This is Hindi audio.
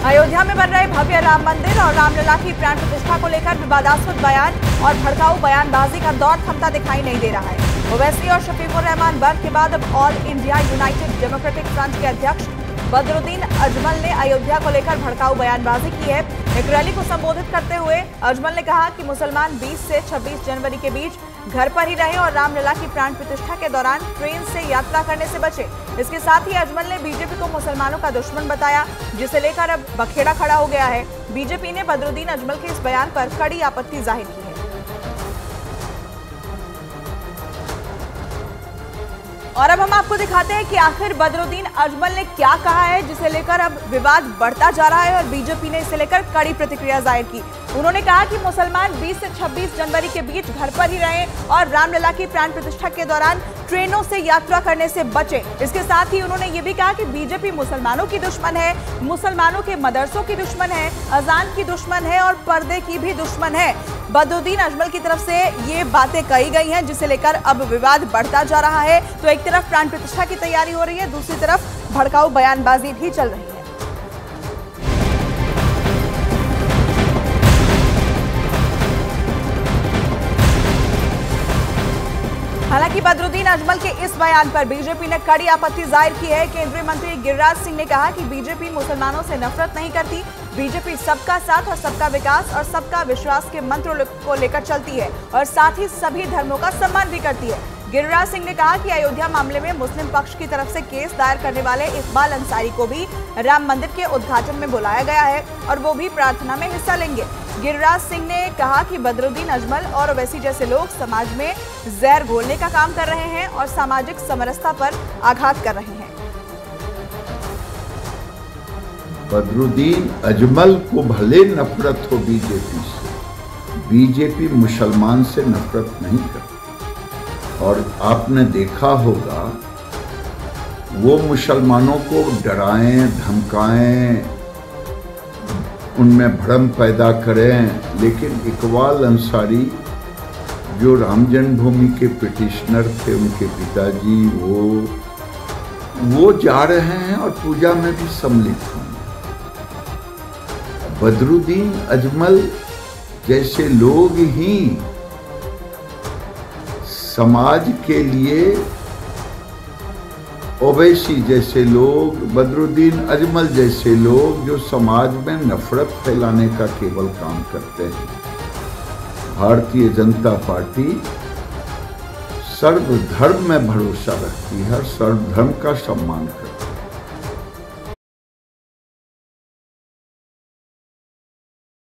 अयोध्या में बन रहे भव्य राम मंदिर और रामलला की प्राण प्रतिष्ठा को लेकर विवादास्पद बयान और भड़काऊ बयानबाजी का दौर थमता दिखाई नहीं दे रहा है। ओवैसी और शफीकुर रहमान बर्ग के बाद अब all India United democratic front के अध्यक्ष बदरुद्दीन अजमल ने अयोध्या को लेकर भड़काऊ बयानबाजी की है। एक रैली को संबोधित करते हुए अजमल ने कहा कि मुसलमान 20 से 26 जनवरी के बीच घर पर ही रहें और रामलला की प्राण प्रतिष्ठा के दौरान ट्रेन से यात्रा करने से बचे। इसके साथ ही अजमल ने बीजेपी को मुसलमानों का दुश्मन बताया, जिसे लेकर अब बखेड़ा खड़ा हो गया है। बीजेपी ने बदरुद्दीन अजमल के इस बयान पर कड़ी आपत्ति जाहिर की है। और अब हम आपको दिखाते हैं कि आखिर बदरुद्दीन अजमल ने क्या कहा है, जिसे लेकर अब विवाद बढ़ता जा रहा है और बीजेपी ने इसे लेकर कड़ी प्रतिक्रिया जाहिर की। उन्होंने कहा कि मुसलमान 20 से 26 जनवरी के बीच घर पर ही रहें और रामलला की प्राण प्रतिष्ठा के दौरान ट्रेनों से यात्रा करने से बचे। इसके साथ ही उन्होंने ये भी कहा कि बीजेपी मुसलमानों की दुश्मन है, मुसलमानों के मदरसों की दुश्मन है, अजान की दुश्मन है और पर्दे की भी दुश्मन है। बदरुद्दीन अजमल की तरफ से ये बातें कही गई हैं, जिसे लेकर अब विवाद बढ़ता जा रहा है। तो एक तरफ प्राण प्रतिष्ठा की तैयारी हो रही है, दूसरी तरफ भड़काऊ बयानबाजी भी चल रही है। हालांकि बदरुद्दीन अजमल के इस बयान पर बीजेपी ने कड़ी आपत्ति जाहिर की है। केंद्रीय मंत्री गिरिराज सिंह ने कहा कि बीजेपी मुसलमानों से नफरत नहीं करती, बीजेपी सबका साथ और सबका विकास और सबका विश्वास के मंत्र को लेकर चलती है और साथ ही सभी धर्मों का सम्मान भी करती है। गिरिराज सिंह ने कहा कि अयोध्या मामले में मुस्लिम पक्ष की तरफ से केस दायर करने वाले इकबाल अंसारी को भी राम मंदिर के उद्घाटन में बुलाया गया है और वो भी प्रार्थना में हिस्सा लेंगे। गिरिराज सिंह ने कहा कि बदरुद्दीन अजमल और ओवैसी जैसे लोग समाज में जहर घोलने का काम कर रहे हैं और सामाजिक समरसता पर आघात कर रहे हैं। बदरुद्दीन अजमल को भले नफरत हो बीजेपी से, बीजेपी मुसलमान से नफरत नहीं करती। और आपने देखा होगा वो मुसलमानों को डराएं, धमकाएं, उनमें भ्रम पैदा करें, लेकिन इकबाल अंसारी जो राम जन्मभूमि के पिटिशनर थे, उनके पिताजी, वो जा रहे हैं और पूजा में भी सम्मिलित होंगे। बदरुद्दीन अजमल जैसे लोग ही समाज के लिए, ओवैसी जैसे लोग, बदरुद्दीन अजमल जैसे लोग जो समाज में नफरत फैलाने का केवल काम करते हैं। भारतीय जनता पार्टी सर्वधर्म में भरोसा रखती है, सर्वधर्म का सम्मान करती है।